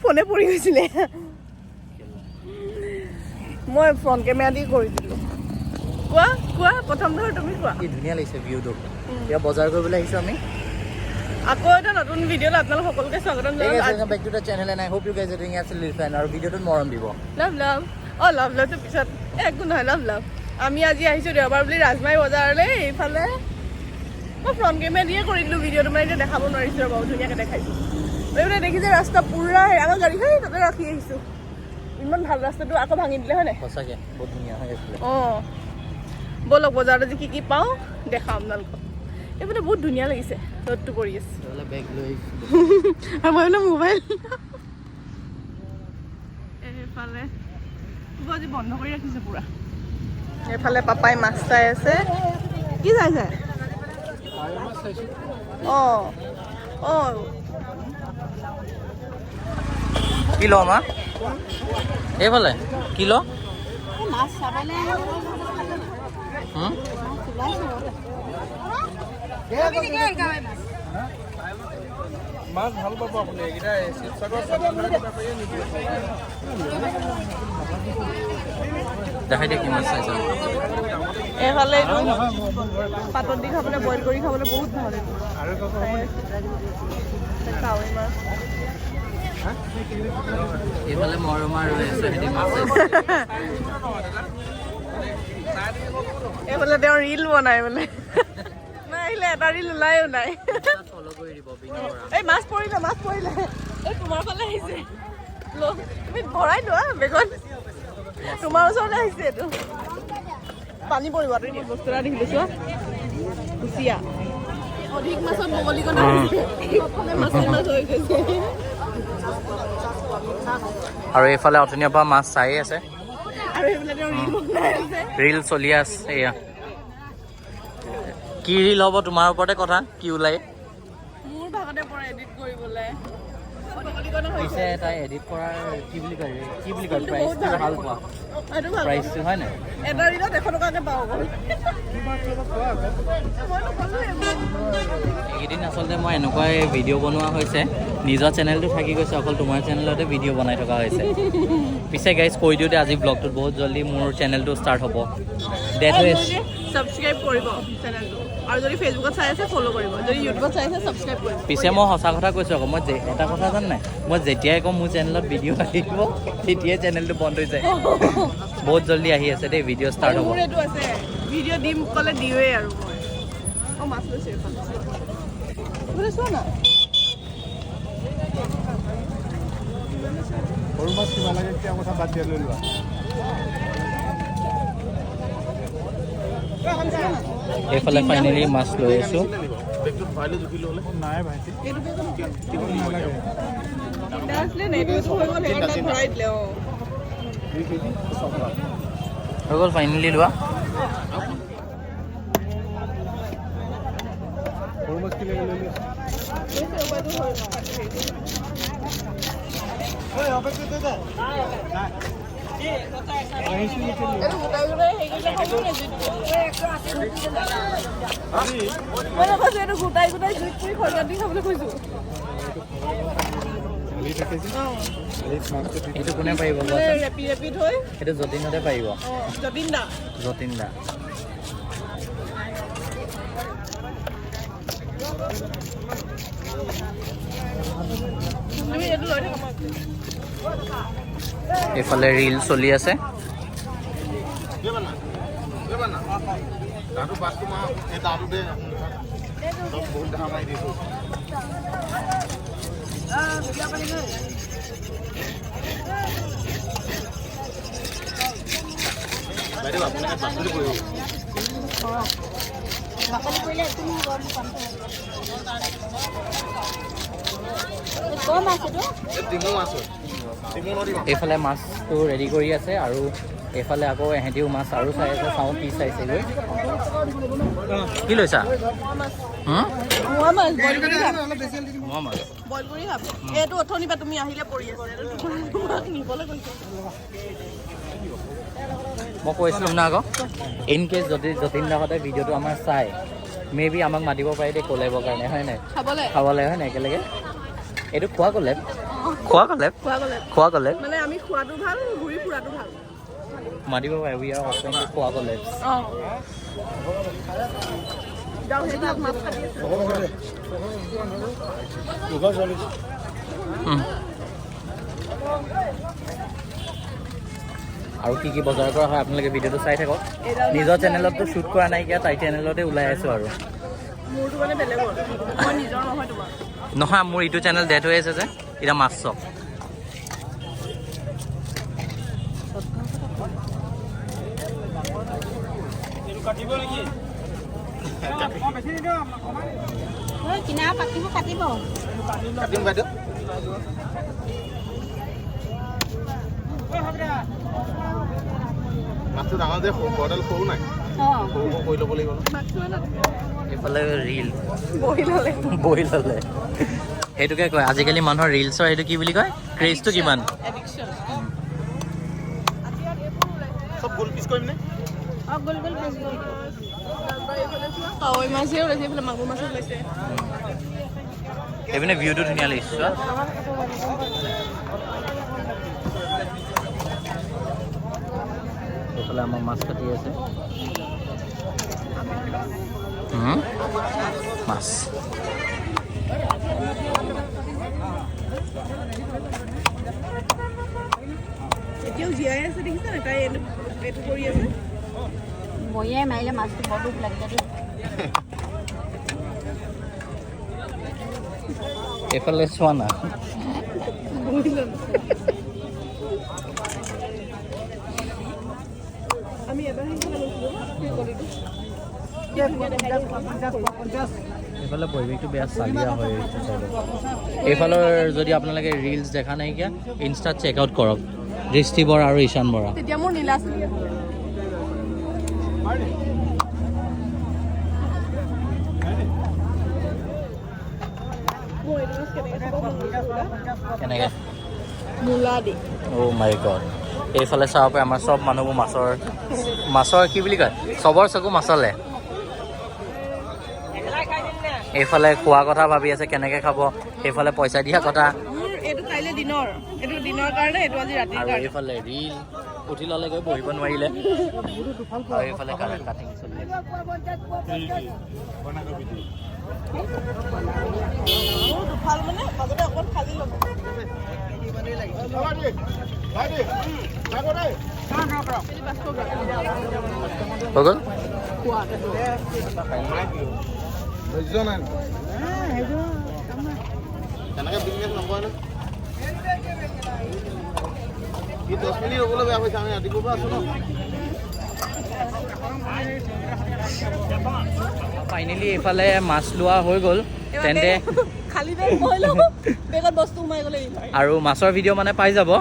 ফোনে পৰি গৈছিলে মই ফ্ৰণ্ট কেমেৰা দি কৰি দিলোঁ কোৱা কোৱা প্ৰথম ধৰ তুমি কোৱা কি ধুনীয়া লাগিছে ভিউটো এতিয়া বজাৰ কৰিবলৈ আহিছোঁ আমি আকৌ এটা নতুন ভিডিঅ'ত আপোনালোক সকলোকে স্বাগতম জনালোঁ welcome back to the channel and I hope you guys are doing absolutely fine আৰু ভিডিঅ'টোত মৰম দিব লাভ লাভ অঁ লাভ লাভটো পিছত একো নহয় লাভ লাভ আমি আজি আহিছোঁ দেওবাৰ বুলি ৰাজমাই বজাৰলৈ এইফালে মই ফ্ৰণ্ট কেমেৰা দিয়ে কৰি দিলোঁ ভিডিঅ'টো মানে এতিয়া দেখাব নোৱাৰিছোঁ আৰু বহুত ধুনীয়াকৈ দেখাইছোঁ এইফালে দেখিছে ৰাস্তা পুৰা আমাৰ গাড়ী খাই তাতে ৰাখি আহিছোঁ ইমান ভাল ৰাস্তাটো আকৌ ভাঙি দিলে হয় নাই সঁচাকৈ বহুত ধুনীয়া হৈ আছিলে অঁ ব'লক বজাৰত আজি কি কি পাওঁ দেখাম আপোনালোকক এইফালে বহুত ধুনীয়া লাগিছে ৰ'দটো পৰি আছে বেগ লৈ আৰু মই বোলে মোবাইল এইফালে আজি বন্ধ কৰি ৰাখিছে পুৰা এইফালে পাপাই মাছ চাই আছে কি চাইছে অঁ অঁ কি ল মা এইফালে কি ল মাছ চাবলৈ মাছ ভাল পাব আপুনি এইকেইটা শিৱসাগৰ দেখাই দিয়ে কি মাছ চাইছে এইফালে এইটো পাতত দি খাবলৈ বইল কৰি খাবলৈ বহুত ভাল এইটো কাৱৈ মাছ এইফালে মৰমা ৰৈ আছে সিহঁতি মাছ এইফালে তেওঁ ৰিল বনাই বোলে নাই আহিলে এটা ৰিল ওলায়ো নাই ফ'ল' কৰি দিব এই মাছ পৰিলে এই তোমাৰ ফালে আহিছে তুমি ভৰাই লোৱা বেগত তোমাৰ ওচৰলৈ আহিছে এইটো পানী পৰিব তুমি বস্তু এটা দেখিলে চোৱা কুচিয়া অধিক মাছত বগলীকণা মাছ হৈ গৈছে আৰু এইফালে অথনিৰ পৰা মাছ চায়ে আছে আৰু এইফালে তেওঁ ৰিল বনাই আছে ৰিল চলি আছে এয়া কি ৰিল হ'ব তোমাৰ ওপৰতে কথা কি ওলাই মোৰ ভাগতে পৰা এডিট কৰিবলৈ পিছে তাই এডিট কৰাৰ কি বুলি কয় প্ৰাইচটো ভাল পোৱা প্ৰাইচটো হয় নাই এটা ৰিলত 100 টকাকৈ পাওঁ এইকেইদিন আচলতে মই এনেকুৱাই ভিডিঅ' বনোৱা হৈছে নিজৰ চেনেলটো থাকি গৈছে অকল তোমাৰ চেনেলতে ভিডিঅ' বনাই থকা হৈছে পিছে গাইজ কৈ দিওঁ দে আজি ব্লগটোত বহুত জল্দি মোৰ চেনেলটো ষ্টাৰ্ট হ'ব ডেট হৈ আছে ছাবস্ক্ৰাইব কৰিব চেনেলটো আৰু যদি ফেচবুকত চাই আছে ফ'ল' কৰিব যদি ইউটিউবত চাই আছে ছাবস্ক্ৰাইব কৰিব পিছে মই সঁচা কথা কৈছোঁ আকৌ মই এটা কথা জান নাই মই যেতিয়াই কওঁ মোৰ চেনেলত ভিডিঅ' আহিব তেতিয়াই চেনেলটো বন্ধ হৈ যায় বহুত জল্দি আহি আছে দেই ভিডিঅ' ষ্টাৰ্ট হ'ব মোৰ এইটো আছে ভিডিঅ' দিম ক'লে দিওঁৱেই আৰু মই অঁ মাছ লৈছোঁ এইফালে চোৱা না সৰু মাছ কিমান লাগে এতিয়া কথা বাদ দিয়া লৈ লোৱা এইফালে ফাইনেলি মাছ লৈ আছোঁ নাই ভাইটি ভৰাই দিলে অঁ হৈ গ'ল ফাইনেলি লোৱা সৰু মাছ কি লাগে লৈ লোৱা গোটাই জুইত পুৰি খৰিকাত দি খাবলৈ কৈছোঁ এইটো কোনে পাৰিব ৰেপি থৈ সেইটো যতীনতে পাৰিব যতীন দা তুমি এইটো লৈ থাকা এইফালে ৰিল চলি আছে এইফালে মাছটো ৰেডি কৰি আছে আৰু এইফালে আকৌ এহেঁতিও মাছ আৰু চাই আছে চাওঁ কি চাইছেগৈ কি লৈছা মোৱা মাছ বইল কৰি খাম মোৱা মাছ বইল কৰি খাম এইটো অথনিৰ পৰা তুমি আহিলে পৰি আছে এইটো তোমাক নিবলৈ কৈছোঁ মই কৈছিলোঁ না আকৌ ইন কেছ যদি যতীন দাহঁতে ভিডিঅ'টো আমাৰ চাই মে বি আমাক মাতিব পাৰে দেই কলেবৰ কাৰণে হয় নাই খাবলৈ হয় নাই একেলগে এইটো খোৱা কলেব খোৱা কলেব খোৱা গ'লে খোৱা কলেব মানে আমি খোৱাটো ভাল ঘূৰি ফুৰাটো ভাল মাতিব পাৰে উই আৰ অপেন টু খোৱা কলেব অঁ যাওঁ সেইবিলাক মাছ কাটি আছে আৰু কি বজাৰ কৰা হয় আপোনালোকে ভিডিঅ'টো চাই থাকক নিজৰ চেনেলততো শ্বুট কৰা নাইকিয়া তাই চেনেলতে ওলাই আছোঁ আৰু মোৰটো মানে বেলেগৰ মই নিজৰ নহয় তোমাৰ নহয় মোৰ ইটো চেনেল ডেট হৈ আছে যে এতিয়া মাছ চক কিনা পাতিব কাটিম বাইদেউ মাছটো ডাঙৰ যে বৰডাল সৰু নাই সৰু কৰি ল'ব লাগিব এইফালে ৰিল বহি ল'লে সেইটোকে কয় আজিকালি মানুহৰ ৰিলছৰ সেইটো কি বুলি কয় ক্ৰেজটো কিমান চব গোল পিচ কৰিম নে কাৱৈ মাছেই ওলাইছে এইফালে মাগুৰ মাছো ওলাইছে এইপিনে ভিউটো ধুনীয়া লাগিছে চোৱা এইফালে আমাৰ মাছ কাটি আছে মাছ এতিয়াও জীয়াই আছে দেখিছা নাই তাই এইটো কৰি আছে বহিয়াই মাৰিলে মাছটো বৰ দুখ লাগি যায় এইফালে চোৱা না আমি এবাৰ এইফালে পৰিৱেশটো বেয়া চালিয়া হয় এইফালৰ যদি আপোনালোকে ৰিলছ দেখা নাইকিয়া ইনষ্টাত চেক আউট কৰক দৃষ্টি বৰা আৰু ঈশান বৰা তেতিয়া মোৰ নীলা চলি আছে কেনেকৈ মূলা দি অ' মাই গড এইফালে চাব পাৰে আমাৰ চব মানুহবোৰ মাছৰ কি বুলি কয় চবৰ চকু মাছলে এইফালে খোৱা কথা ভাবি আছে কেনেকৈ খাব সেইফালে পইচা দিয়া কথা মোৰ এইটো কাইলৈ দিনৰ এইটো দিনৰ কাৰণে এইটো আজি ৰাতিৰ আৰু কাৰণে এইফালে ৰিল উঠি ল'লে গৈ বহিব নোৱাৰিলে আৰু এইফালে কাটিং চলি আছে মোৰ দুফাল মানে মাজতে অকণ খালি ল'ব হৈ গ'ল তেনেকৈ বিজনেছ নকৰে নে কি 10 মিনিট ৰ'বলৈ বেয়া পাইছে আমি ৰাতিপুৱাৰ পৰা আছোঁ ন ফাইনেলি এইফালে মাছ লোৱা হৈ গ'ল তেন্তে খালি বেগ মই লওঁ বেগত বস্তু সোমাই গ'লে আৰু মাছৰ ভিডিঅ' মানে পাই যাব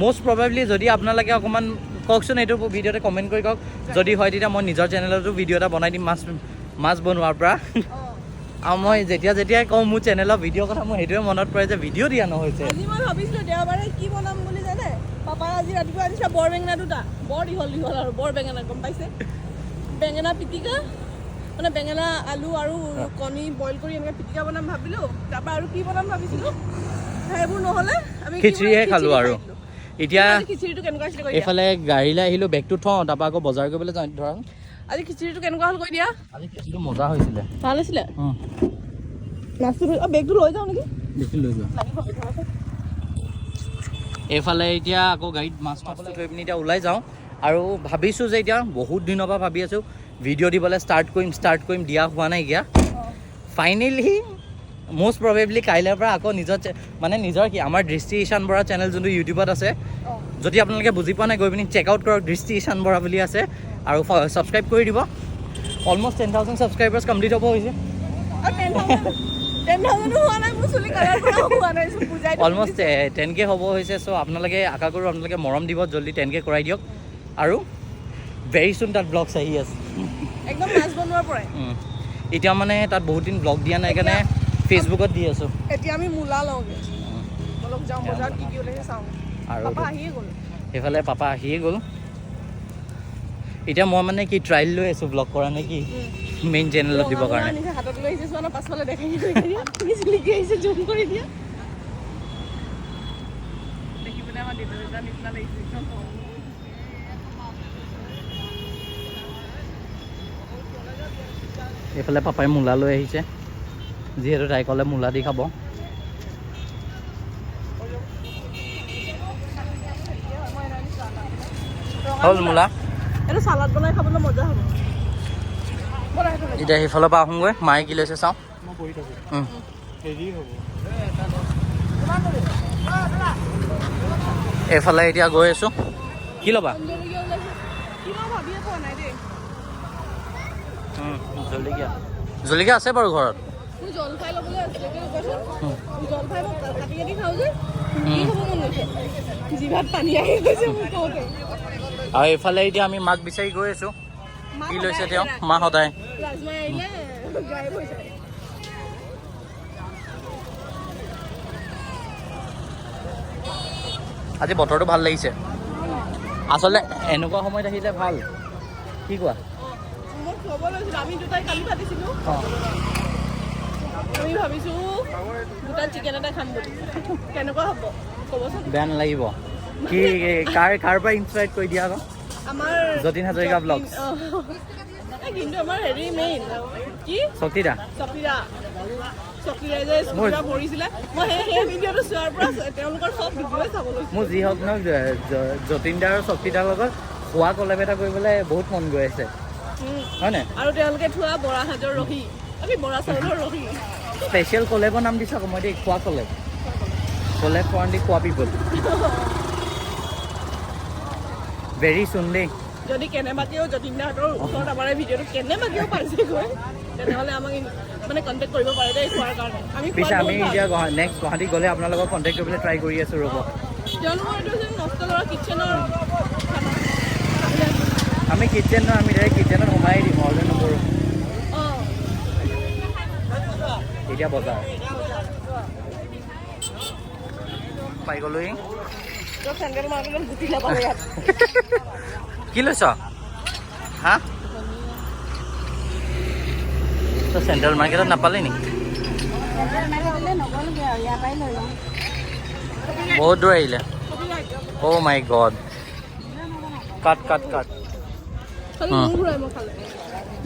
মষ্ট প্ৰবেবলি যদি আপোনালোকে অকণমান কওকচোন এইটো ভিডিঅ'তে কমেণ্ট কৰি কওক যদি হয় তেতিয়া মই নিজৰ চেনেলতো ভিডিঅ' এটা বনাই দিম মাছ বনোৱাৰ পৰা আৰু মই যেতিয়াই কওঁ মোৰ চেনেলৰ ভিডিঅ'ৰ কথা মোৰ সেইটোৱে মনত পৰে যে ভিডিঅ' দিয়া নহৈছে আজি মই ভাবিছিলোঁ দেওবাৰে কি বনাম বুলি জানে পাপাই আজি ৰাতিপুৱা আনিছিলে বৰ বেঙেনা দুটা বৰ দীঘল আৰু বৰ বেঙেনা গম পাইছে বেঙেনা পিটিকা মানে বেঙেনা আলু আৰু কণী বইল কৰি এনেকৈ পিটিকা বনাম ভাবিলোঁ তাৰপৰা আৰু কি বনাম ভাবিছিলোঁ সেইবোৰ নহ'লে আমি খিচিৰিহে খালোঁ আৰু এতিয়া খিচিৰিটো কেনেকুৱা আছিলে এইফালে গাড়ীলৈ আহিলোঁ বেগটো থওঁ তাৰপৰা আকৌ বজাৰ কৰিবলৈ যাওঁ ধৰা আজি খিচিৰিটো কেনেকুৱা হ'ল কৈ দিয়া আজি খিচিৰিটো মজা হৈছিলে ভাল আছিলে মাছটো বেগটো লৈ যাওঁ নেকি বেগটো লৈ যোৱা এইফালে এতিয়া আকৌ গাড়ীত মাছ খাবলৈ থৈ পিনি এতিয়া ওলাই যাওঁ আৰু ভাবিছোঁ যে এতিয়া বহুত দিনৰ পৰা ভাবি আছোঁ ভিডিঅ' দিবলৈ ষ্টাৰ্ট কৰিম দিয়া হোৱা নাইকিয়া ফাইনেলি মষ্ট প্ৰবেবলি কাইলৈৰ পৰা আকৌ নিজৰ কি আমাৰ দৃষ্টি ঈশান বৰা চেনেল যোনটো ইউটিউবত আছে যদি আপোনালোকে বুজি পোৱা নাই গৈ পিনি চেক আউট কৰক দৃষ্টি ঈশান বৰা বুলি আছে আৰু ছাবস্ক্ৰাইব কৰি দিব অলমষ্ট 10,000 ছাবস্ক্ৰাইবাৰ্ছ কমপ্লিট হ'ব হৈছে অলমষ্ট 10K হ'ব হৈছে চ' আপোনালোকে আশা কৰোঁ আপোনালোকে মৰম দিব জল্দি 10K কৰাই দিয়ক আৰু ভেৰি চুন তাত ব্লগছ আহি আছে একদম মাছ বনোৱাৰ পৰাই এতিয়া মানে তাত বহুত দিন ব্লগ দিয়া নাই কাৰণে ফেচবুকত দি আছোঁ এতিয়া আমি মূলা লওঁগে অলপ যাওঁ বজাৰত কি ওলাইছে চাওঁ আৰু পাপা আহিয়ে গ'ল সেইফালে পাপা আহিয়ে গ'ল এতিয়া মই মানে কি ট্ৰায়েল লৈ আছোঁ ব্লগ কৰা নে কি মেইন চেনেলত দিবৰ কাৰণে হাতত লৈ আহিছে চোৱা না পাছফালে দেখাই লিখি আহিছে জুম কৰি দিয়া আমাৰ দেউতা নিচিনা লাগিছে এইফালে পাপাই মূলা লৈ আহিছে যিহেতু তাই ক'লে মূলা দি খাব হ'ল মূলা এইটো চালাড বনাই খাবলৈ মজা হ'ব এতিয়া সেইফালৰ পৰা আহোঁগৈ মায়ে কি লৈছে চাওঁ মই বহি থাকোঁ হেৰি হ'ব এইফালে এতিয়া গৈ আছোঁ কি ল'বা জলকীয়া জলকীয়া আছে বাৰু ঘৰত মোৰ জলফাই ল'বলৈ আছিলে কিন্তু জলফাই মই কাটি কাটি খাওঁ যে কি হ'ব মন গৈছে জিভাত পানী আহি গৈছে মোৰ কওঁতে আৰু এইফালে এতিয়া আমি মাক বিচাৰি গৈ আছোঁ কি লৈছে তেওঁ মা সদায় ৰাজমাই আহিলে গায়ব হৈ যায় আজি বতৰটো ভাল লাগিছে আচলতে এনেকুৱা সময়ত আহিলে ভাল কি কোৱা মই খোৱাব লৈছিলোঁ আমি দুটাই কালি পাতিছিলোঁ আমি ভাবিছোঁ দুটা চিকেন এটা খাম বুলি কেনেকুৱা হ'ব ক'বচোন বেয়া নালাগিব কি কাৰ পৰা ইনস্পায়াৰ্ড কৰি দিয়া আকৌ আমাৰ যতীন হাজৰিকা ব্লগছ কিন্তু আমাৰ হেৰি মেইন কি শক্তিদা চকীৰাই যে স্কুলটা ভৰিছিলে মই সেই ভিডিঅ'টো চোৱাৰ পৰা তেওঁলোকৰ চব ভিডিঅ'ই চাব লৈছোঁ মোৰ যি হওক নহওক যতীনদাৰ আৰু শক্তিদাৰ লগত খোৱা কলেব এটা কৰিবলৈ বহুত মন গৈ আছে হয় নাই আৰু তেওঁলোকে থোৱা বৰা সাজৰ ৰহি আমি বৰা চাউলৰ ৰহি স্পেচিয়েল কলেবৰ নাম দিছোঁ আকৌ মই দেই খোৱা কলেব ফৰ দি খোৱা পিপল ভেৰি চুন দেই যদি কেনেবাকেও যতীন্দাহঁতৰ ওচৰত আমাৰ এই ভিডিঅ'টো কেনেবাকেও পাইছেগৈ তেনেহ'লে আমাক মানে কণ্টেক্ট কৰিব পাৰে দেই খোৱাৰ কাৰণে পিছে আমি এতিয়া নেক্সট গুৱাহাটী গ'লে আপোনালোকক কণ্টেক্ট কৰিবলৈ ট্ৰাই কৰি আছোঁ ৰ'ব তেওঁলোকৰ এইটো হৈছে নষ্ট ল'ৰা কিটচেনৰ আমি কিটচেন নহয় আমি ডাইৰেক্ট কিটচেনত সোমাই দিম অৰ্ডাৰ নকৰোঁ অঁ এতিয়া বজাৰ পাই গ'লোহি চেণ্ডেল মাৰ্কেটত গুটি নাপালে ইয়াত কি লৈছ হা তই চেণ্ট্ৰেল মাৰ্কেটত নাপালি নেকি বহুত দূৰ আহিলে অ' মাই গড কাট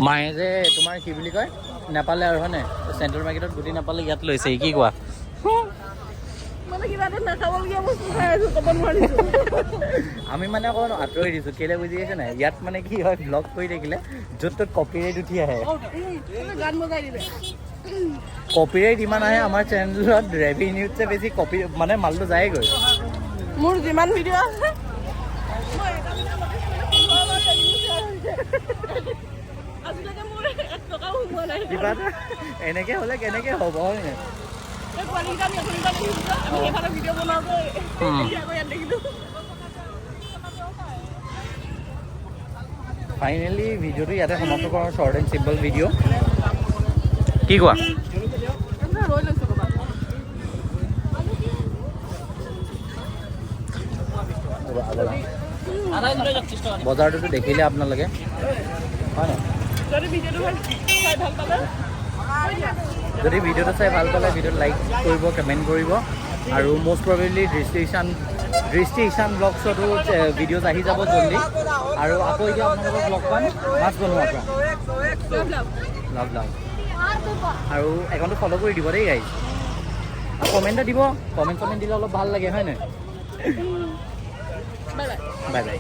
মায়ে যে তোমাৰ কি বুলি কয় নাপালে আৰু হয়নে চেণ্ট্ৰেল মাৰ্কেটত গুটি নাপালে ইয়াত লৈছে কি কোৱা আমি মানে অকণ আঁতৰি দিছোঁ কেলৈ বুজি আছে নাই ইয়াত মানে কি হয় ব্লগ কৰি থাকিলে য'ত ত'ত কপিৰাইট উঠি আহে কপিৰাইট ইমান আহে আমাৰ চেনেলত ৰেভিনিউতছে বেছি কপি মানে মালটো যায়গৈ মোৰ যিমান ভিডিঅ' আছে আজিলৈকে মোৰ 1 টকাও সোমোৱা নাই কিবা এটা এনেকৈ হ'লে কেনেকৈ হ'ব হয় নাই ফাইনেলি ভিডিঅ'টো ইয়াতে সমাপ্ত কৰোঁ শ্বৰ্ট এণ্ড চিম্পল ভিডিঅ' কি কোৱা বজাৰটোতো দেখিলে আপোনালোকে হয় নাই যদি ভিডিঅ'টো চাই ভাল পালে ভিডিঅ'টো লাইক কৰিব কমেণ্ট কৰিব আৰু মষ্ট প্ৰবেবলি দৃষ্টি ঈশান ব্লগছতো ভিডিঅ'জ আহি যাব জল্দি আৰু আকৌ এতিয়া আপোনালোকৰ ব্লগ পাম মাছ বনোৱাৰ পৰা লাভ আৰু একাউণ্টটো ফ'ল' কৰি দিব দেই গাইজ আৰু কমেণ্ট দিব কমেণ্ট দিলে অলপ ভাল লাগে হয় নাই বাই বাই